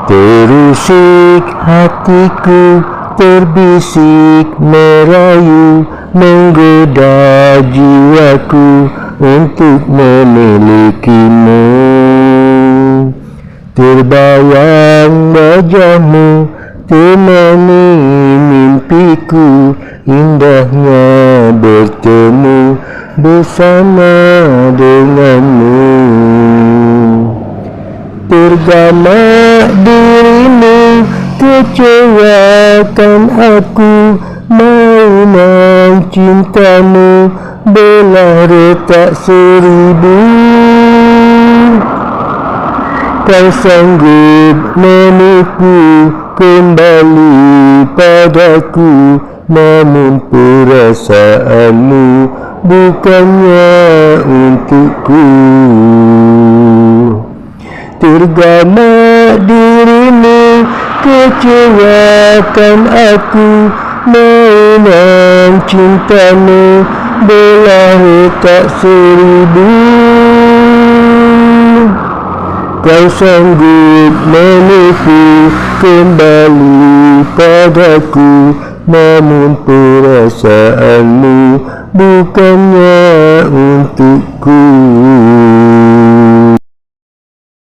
Terusik hatiku, terbisik merayu, menggoda jiwaku untuk memilikimu. Terbayang wajahmu, temani mimpiku, indahnya bertemu bersama denganmu. Tergama dirimu, kecewakan aku, mainan cintamu belah retak seribu. Kau sanggup menipu kembali padaku, namun perasaanmu bukannya untukku. Tergama dirimu, kecewakan aku, mainan cintamu belah retak seribu. Kau sanggup menipu kembali padaku, namun perasaanmu bukannya untukku.